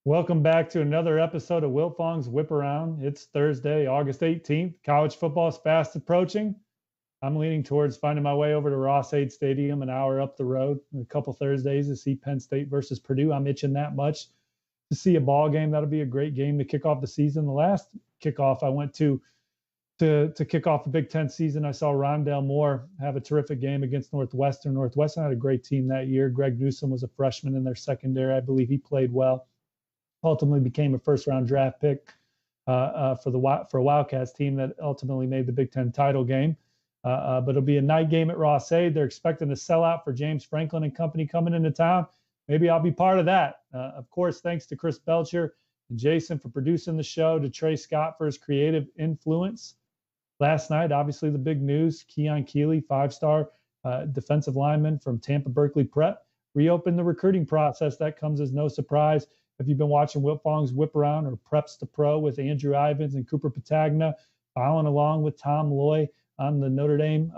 Welcome back to another episode of Wiltfong's Whiparound. It's Thursday, August 18th. College football is fast approaching. I'm leaning towards finding my way over to Ross-Ade Stadium, an hour up the road, in a couple Thursdays to see Penn State versus Purdue. I'm itching that much to see a ball game. That'll be a great game to kick off the season. The last kickoff I went to kick off the Big Ten season, I saw Rondale Moore have a terrific game against Northwestern. Northwestern had a great team that year. Greg Newsome was a freshman in their secondary. I believe he played well. Ultimately became a first-round draft pick for a Wildcats team that ultimately made the Big Ten title game. But it'll be a night game at Ross-Ade. They're expecting a sellout for James Franklin and company coming into town. Maybe I'll be part of that. Of course, thanks to Chris Belcher and Jason for producing the show, to Trey Scott for his creative influence. Last night, obviously the big news, Keon Keeley, five-star defensive lineman from Tampa Berkeley Prep, reopened the recruiting process. That comes as no surprise. If you've been watching Wiltfong's Whiparound or Preps to Pro with Andrew Ivins and Cooper Patagna, following along with Tom Loy on the Notre Dame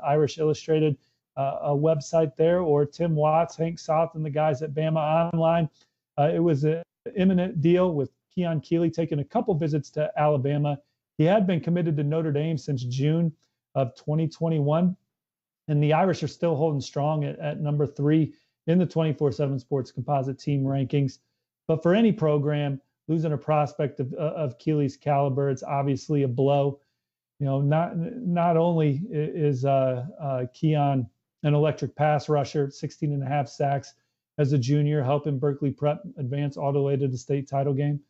Irish Illustrated website there, or Tim Watts, Hank South, and the guys at Bama Online, it was an imminent deal with Keon Keeley taking a couple visits to Alabama. He had been committed to Notre Dame since June of 2021, and the Irish are still holding strong at number 3 in the 24/7 Sports Composite team rankings. But for any program, losing a prospect of Keeley's caliber, it's obviously a blow. You know, not only is Keon an electric pass rusher, 16 and a half sacks as a junior, helping Berkeley Prep advance all the way to the state title game.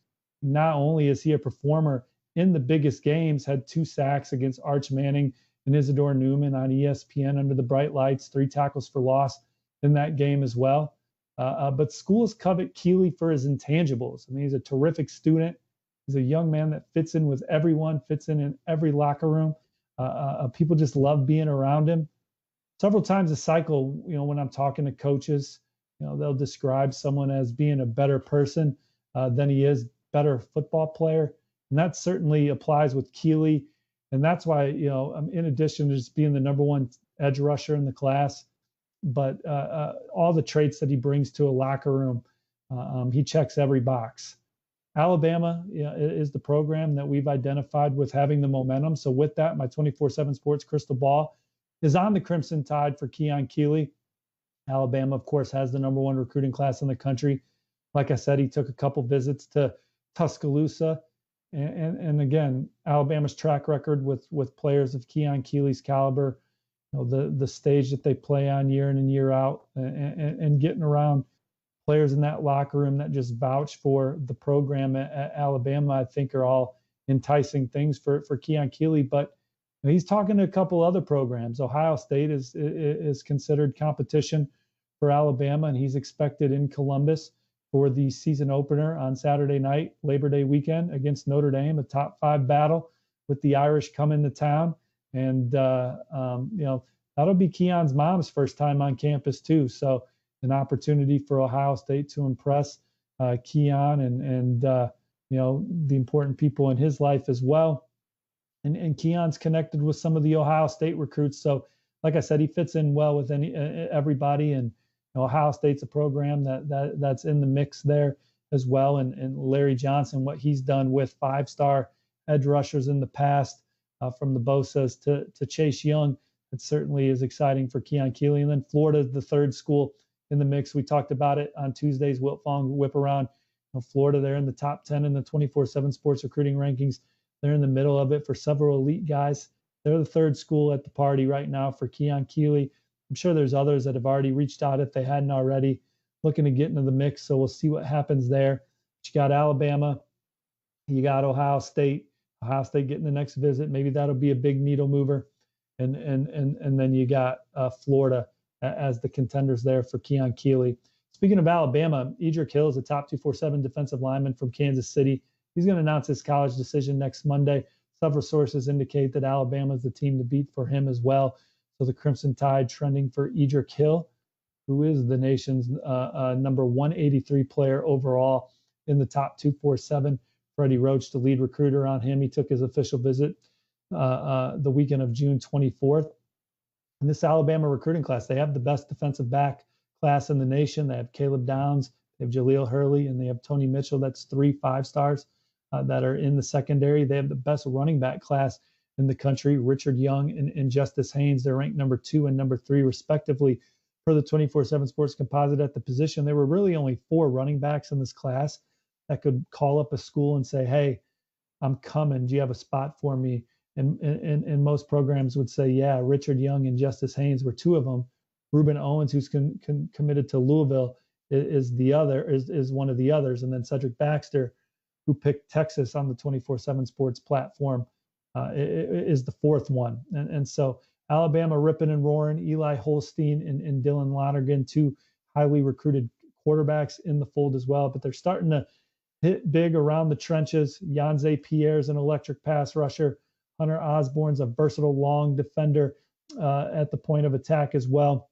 Not only is he a performer in the biggest games, had 2 sacks against Arch Manning and Isidore Newman on ESPN under the bright lights, 3 tackles for loss in that game as well. But schools covet Keeley for his intangibles. I mean, he's a terrific student. He's a young man that fits in with everyone, fits in every locker room. People just love being around him. Several times a cycle, you know, when I'm talking to coaches, you know, they'll describe someone as being a better person than he is, better football player. And that certainly applies with Keeley. And that's why, you know, in addition to just being the number 1 edge rusher in the class, but all the traits that he brings to a locker room, he checks every box. Alabama, you know, is the program that we've identified with having the momentum. So with that, my 24/7 Sports crystal ball is on the Crimson Tide for Keon Keeley. Alabama, of course, has the number 1 recruiting class in the country. Like I said, he took a couple visits to Tuscaloosa. And again, Alabama's track record with players of Keon Keeley's caliber, you know, the stage that they play on year in and year out, and getting around players in that locker room that just vouch for the program at Alabama, I think are all enticing things for Keon Keeley. But you know, he's talking to a couple other programs. Ohio State is considered competition for Alabama, and he's expected in Columbus for the season opener on Saturday night, Labor Day weekend, against Notre Dame, a top 5 battle with the Irish coming to town. And, you know, that'll be Keon's mom's first time on campus too. So an opportunity for Ohio State to impress Keon and you know, the important people in his life as well. And Keon's connected with some of the Ohio State recruits. So like I said, he fits in well with everybody. And you know, Ohio State's a program that's in the mix there as well. And Larry Johnson, what he's done with 5-star edge rushers in the past, from the Bosas to Chase Young, it certainly is exciting for Keon Keeley. And then Florida, the 3rd school in the mix. We talked about it on Tuesday's Wiltfong Whiparound. You know, Florida, they're in the top 10 in the 24/7 Sports recruiting rankings. They're in the middle of it for several elite guys. They're the 3rd school at the party right now for Keon Keeley. I'm sure there's others that have already reached out if they hadn't already, looking to get into the mix. So we'll see what happens there. But you got Alabama, you got Ohio State. Ohio State getting the next visit. Maybe that'll be a big needle mover. And then you got Florida as the contenders there for Keon Keeley. Speaking of Alabama, Edric Hill is a top 247 defensive lineman from Kansas City. He's going to announce his college decision next Monday. Several sources indicate that Alabama is the team to beat for him as well. So the Crimson Tide trending for Edric Hill, who is the nation's number 183 player overall in the top 247. Freddie Roach, the lead recruiter on him. He took his official visit the weekend of June 24th. In this Alabama recruiting class, they have the best defensive back class in the nation. They have Caleb Downs, They have Jaleel Hurley and they have Tony Mitchell. That's 3 5-stars that are in the secondary. They have the best running back class in the country, Richard Young and Justice Haynes. They're ranked number 2 and number 3, respectively, for the 24/7 Sports Composite at the position. There were really only 4 running backs in this class that could call up a school and say, hey, I'm coming. Do you have a spot for me? And most programs would say, yeah. Richard Young and Justice Haynes were 2 of them. Ruben Owens, who's committed to Louisville, is one of the others. And then Cedric Baxter, who picked Texas on the 24/7 Sports platform, is the 4th one. And so Alabama ripping and roaring. Eli Holstein and Dylan Lonergan, 2 highly recruited quarterbacks in the fold as well. But they're starting to hit big around the trenches. Yanze Pierre's an electric pass rusher. Hunter Osborne's a versatile long defender at the point of attack as well.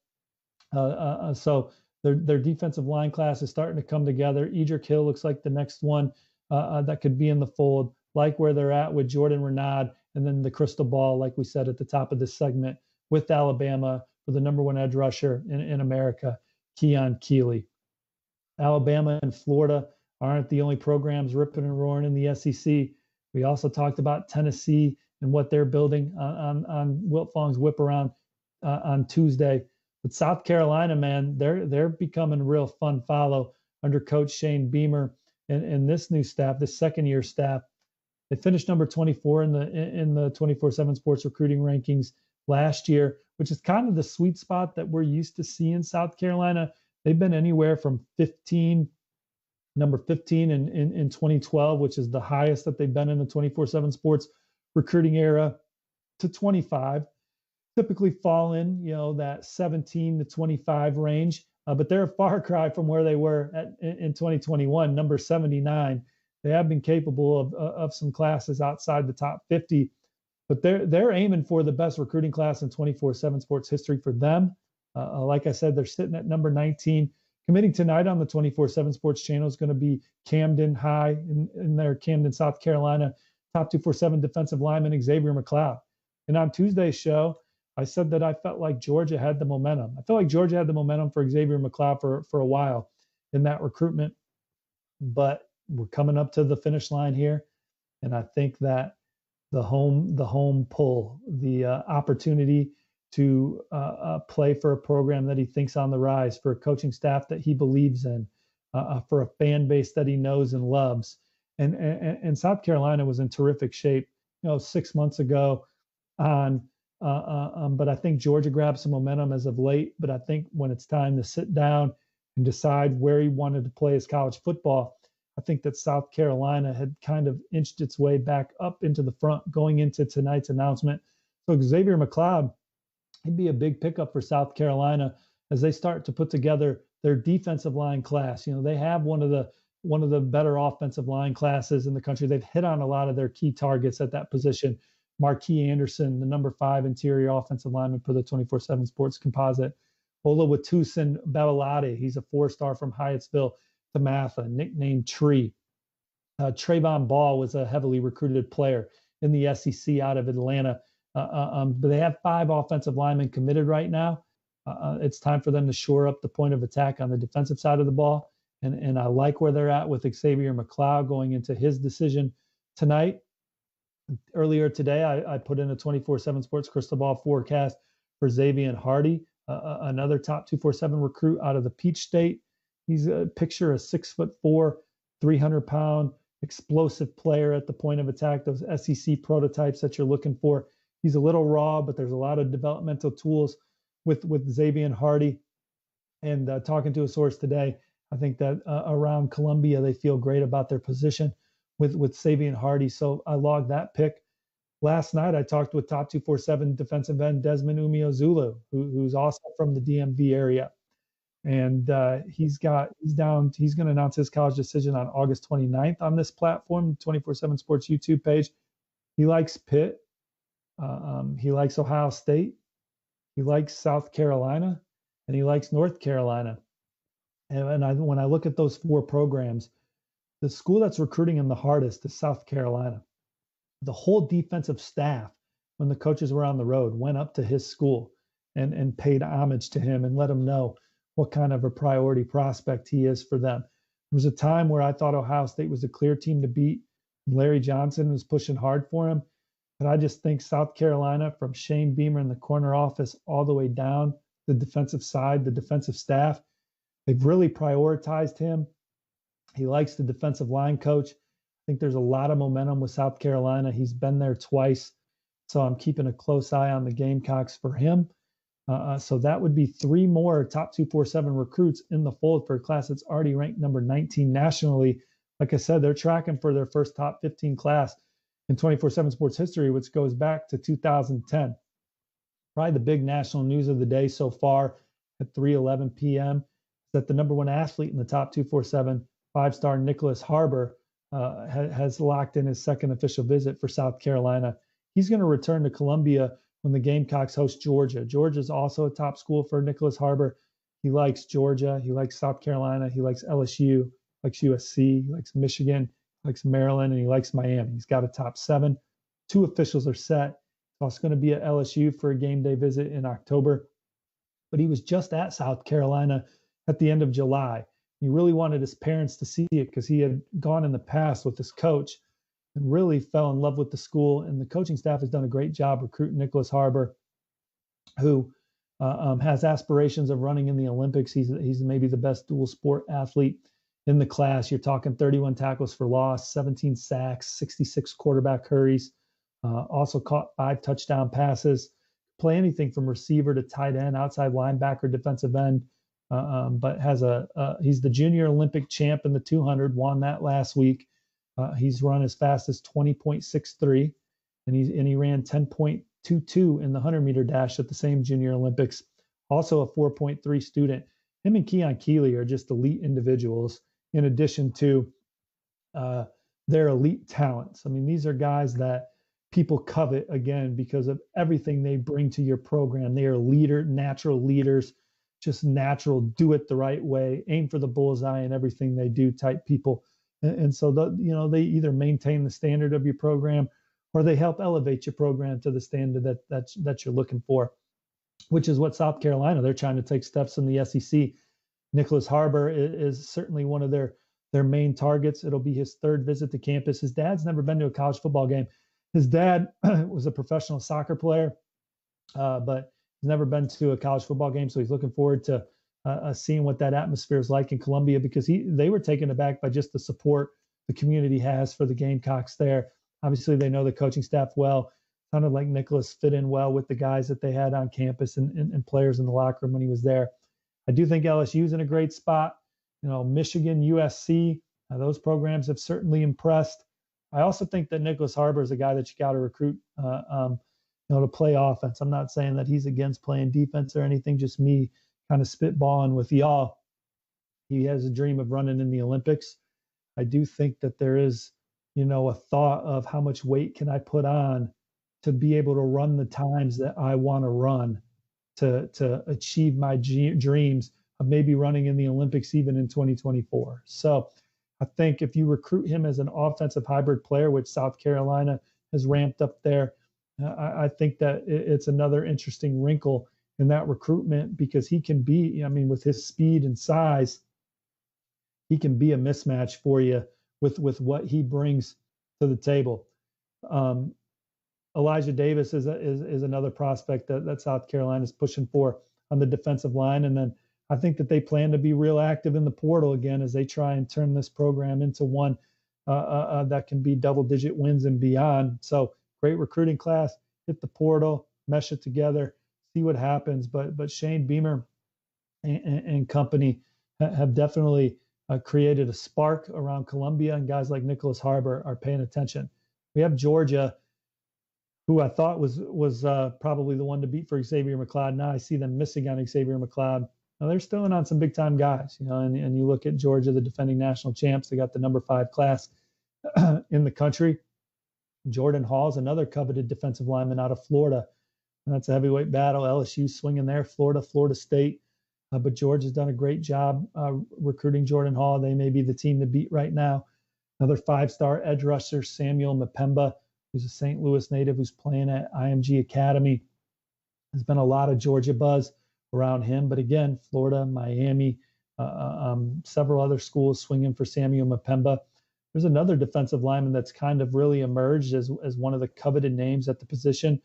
So their defensive line class is starting to come together. Edric Hill looks like the next one that could be in the fold, like where they're at with Jordan Renaud, and then the crystal ball, like we said at the top of this segment, with Alabama for the number 1 edge rusher in America, Keon Keeley. Alabama and Florida aren't the only programs ripping and roaring in the SEC. We also talked about Tennessee and what they're building on Wiltfong's Whiparound on Tuesday. But South Carolina, man, they're becoming a real fun follow under Coach Shane Beamer and this new staff, this second-year staff. They finished number 24 in the 24/7 Sports recruiting rankings last year, which is kind of the sweet spot that we're used to seeing South Carolina. They've been anywhere from number 15 in 2012, which is the highest that they've been in the 24/7 Sports recruiting era, to 25. Typically fall in, that 17 to 25 range, but they're a far cry from where they were in 2021, number 79. They have been capable of some classes outside the top 50, but they're aiming for the best recruiting class in 24/7 Sports history for them. Like I said, they're sitting at number 19. Committing tonight on the 24/7 Sports channel is going to be Camden High in their Camden, South Carolina, top 247 defensive lineman Xavier McLeod. And on Tuesday's show, I said that I felt like Georgia had the momentum. I felt like Georgia had the momentum for Xavier McLeod for a while in that recruitment, but we're coming up to the finish line here, and I think that the home pull, the opportunity to play for a program that he thinks on the rise, for a coaching staff that he believes in, for a fan base that he knows and loves. And South Carolina was in terrific shape, 6 months ago but I think Georgia grabbed some momentum as of late. But I think when it's time to sit down and decide where he wanted to play his college football, I think that South Carolina had kind of inched its way back up into the front going into tonight's announcement. So Xavier McLeod, he'd be a big pickup for South Carolina as they start to put together their defensive line class. They have one of the better offensive line classes in the country. They've hit on a lot of their key targets at that position. Marquis Anderson, the number 5 interior offensive lineman for the 24/7 Sports composite. Olawatusin Babalade, he's a 4-star from Hyattsville, Tamatha, nicknamed Tree. Trayvon Ball was a heavily recruited player in the SEC out of Atlanta. But they have 5 offensive linemen committed right now. It's time for them to shore up the point of attack on the defensive side of the ball. And I like where they're at with Xavier McLeod going into his decision tonight. Earlier today, I put in a 24/7 Sports crystal ball forecast for Xavier Hardy, another top 247 recruit out of the Peach State. He's a 6'4", 300-pound, explosive player at the point of attack, those SEC prototypes that you're looking for. He's a little raw, but there's a lot of developmental tools with Xavier Hardy. And talking to a source today, I think that around Columbia, they feel great about their position with Xavier Hardy. So I logged that pick. Last night, I talked with top 247 defensive end Desmond Umeozulu, who's also from the DMV area. And he's going to announce his college decision on August 29th on this platform, 24/7 Sports YouTube page. He likes Pitt. He likes Ohio State. He likes South Carolina, and he likes North Carolina. And when I look at those 4 programs, the school that's recruiting him the hardest is South Carolina. The whole defensive staff, when the coaches were on the road, went up to his school and paid homage to him and let him know what kind of a priority prospect he is for them. There was a time where I thought Ohio State was a clear team to beat. Larry Johnson was pushing hard for him. But I just think South Carolina, from Shane Beamer in the corner office all the way down the defensive side, the defensive staff, they've really prioritized him. He likes the defensive line coach. I think there's a lot of momentum with South Carolina. He's been there twice. So I'm keeping a close eye on the Gamecocks for him. So that would be 3 more top 247 recruits in the fold for a class that's already ranked number 19 nationally. Like I said, they're tracking for their first top 15 class in 24/7 sports history, which goes back to 2010. Probably the big national news of the day so far at 3:11 p.m. is that the number 1 athlete in the top 247, 5-star Nicholas Harbor, has locked in his second official visit for South Carolina. He's going to return to Columbia when the Gamecocks host Georgia. Georgia is also a top school for Nicholas Harbor. He likes Georgia. He likes South Carolina. He likes LSU, likes USC, he likes Michigan, he likes Maryland, and he likes Miami. He's got a top 7. 2 officials are set. He's also going to be at LSU for a game day visit in October. But he was just at South Carolina at the end of July. He really wanted his parents to see it because he had gone in the past with his coach and really fell in love with the school. And the coaching staff has done a great job recruiting Nicholas Harbor, who has aspirations of running in the Olympics. He's maybe the best dual sport athlete in the class. You're talking 31 tackles for loss, 17 sacks, 66 quarterback hurries, also caught 5 touchdown passes, play anything from receiver to tight end, outside linebacker, defensive end. But he's the junior Olympic champ in the 200, won that last week. He's run as fast as 20.63, and he ran 10.22 in the 100-meter dash at the same junior Olympics. Also a 4.3 student. Him and Keon Keeley are just elite individuals in addition to their elite talents. I mean, these are guys that people covet, again, because of everything they bring to your program. They are natural leaders, just natural, do it the right way, aim for the bullseye in everything they do type people. And so, they either maintain the standard of your program or they help elevate your program to the standard that you're looking for, which is what South Carolina, they're trying to take steps in the SEC. Nicholas Harbor is certainly one of their main targets. It'll be his 3rd visit to campus. His dad's never been to a college football game. His dad was a professional soccer player, but he's never been to a college football game. So he's looking forward to seeing what that atmosphere is like in Columbia, because they were taken aback by just the support the community has for the Gamecocks there. Obviously, they know the coaching staff well. Sounded like Nicholas fit in well with the guys that they had on campus and players in the locker room when he was there. I do think LSU's in a great spot. Michigan, USC, those programs have certainly impressed. I also think that Nicholas Harbor is a guy that you got to recruit to play offense. I'm not saying that he's against playing defense or anything, just me kind of spitballing with y'all. He has a dream of running in the Olympics. I do think that there is, a thought of how much weight can I put on to be able to run the times that I want to run to achieve my dreams of maybe running in the Olympics even in 2024. So I think if you recruit him as an offensive hybrid player, which South Carolina has ramped up there, I think that it's another interesting wrinkle in that recruitment, because he can be, with his speed and size, he can be a mismatch for you with what he brings to the table. Elijah Davis is another prospect that South Carolina is pushing for on the defensive line. And then I think that they plan to be real active in the portal again as they try and turn this program into one that can be double-digit wins and beyond. So great recruiting class, hit the portal, mesh it together, see what happens. But Shane Beamer and company have definitely created a spark around Columbia, and guys like Nicholas Harbor are paying attention. We have Georgia, who I thought was probably the one to beat for Xavier McLeod. Now I see them missing on Xavier McLeod. Now they're still in on some big time guys, and you look at Georgia, the defending national champs, they got the number 5 class in the country. Jordan Hall's another coveted defensive lineman out of Florida. And that's a heavyweight battle. LSU swinging there, Florida State. But Georgia's done a great job recruiting Jordan Hall. They may be the team to beat right now. Another 5-star edge rusher, Samuel Mpemba, who's a St. Louis native who's playing at IMG Academy. There's been a lot of Georgia buzz around him. But again, Florida, Miami, several other schools swinging for Samuel Mapemba. There's another defensive lineman that's kind of really emerged as one of the coveted names at the position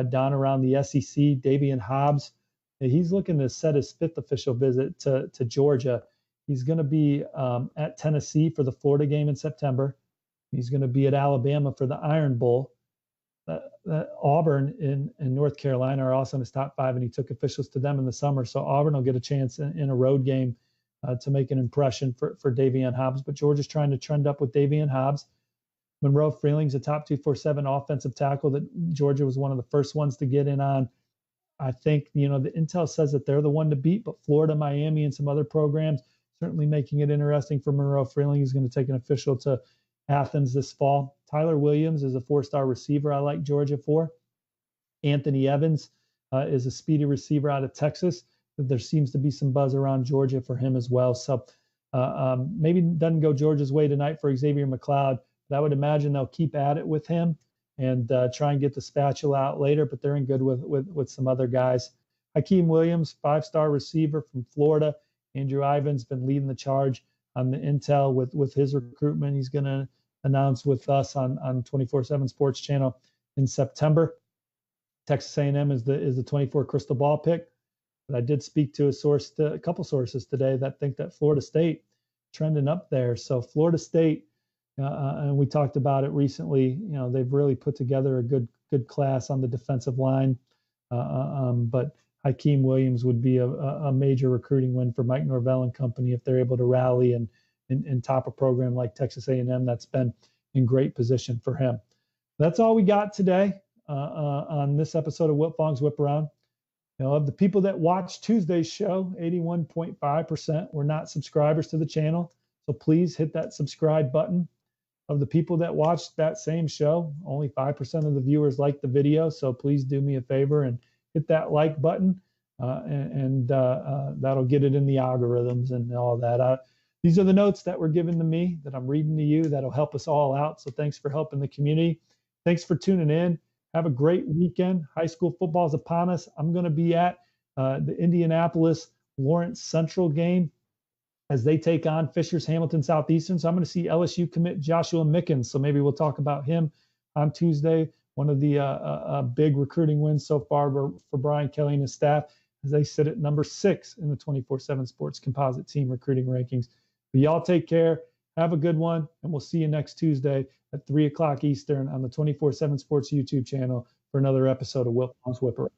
down around the SEC, Davian Hobbs. He's looking to set his 5th official visit to Georgia. He's going to be at Tennessee for the Florida game in September. He's going to be at Alabama for the Iron Bowl. Auburn and North Carolina are also in his top 5, and he took officials to them in the summer. So Auburn will get a chance in a road game to make an impression for Davian Hobbs. But Georgia's trying to trend up with Davian Hobbs. Monroe Freeling's a top 247 offensive tackle that Georgia was one of the first ones to get in on. I think, the intel says that they're the one to beat, but Florida, Miami, and some other programs certainly making it interesting for Monroe Freeling. He's going to take an official to Athens this fall. Tyler Williams is a 4-star receiver I like Georgia for. Anthony Evans is a speedy receiver out of Texas. There seems to be some buzz around Georgia for him as well. So maybe doesn't go Georgia's way tonight for Xavier McLeod, but I would imagine they'll keep at it with him and try and get the spatula out later, but they're in good with some other guys. Hakeem Williams, 5-star receiver from Florida. Andrew Ivan's been leading the charge on the intel with his recruitment. He's going to announce with us on 24/7 Sports Channel in September. Texas A&M is the 24 crystal ball pick. But I did speak to a couple sources today that think that Florida State trending up there. So Florida State, and we talked about it recently. They've really put together a good class on the defensive line. But Hakeem Williams would be a major recruiting win for Mike Norvell and company if they're able to rally and top a program like Texas A&M that's been in great position for him. That's all we got today on this episode of Wiltfong's Whiparound. Of the people that watched Tuesday's show, 81.5% were not subscribers to the channel. So please hit that subscribe button. Of the people that watched that same show, only 5% of the viewers liked the video. So please do me a favor and hit that like button, and that'll get it in the algorithms and all that. These are the notes that were given to me that I'm reading to you. That'll help us all out. So thanks for helping the community. Thanks for tuning in. Have a great weekend. High school football is upon us. I'm going to be at the Indianapolis Lawrence Central game as they take on Fishers Hamilton Southeastern. So I'm going to see LSU commit Joshua Mickens. So maybe we'll talk about him on Tuesday. One of the big recruiting wins so far for Brian Kelly and his staff as they sit at number 6 in the 24/7 Sports Composite Team recruiting rankings. But y'all take care. Have a good one, and we'll see you next Tuesday at 3 o'clock Eastern on the 24/7 Sports YouTube channel for another episode of Wiltfong's Whiparound.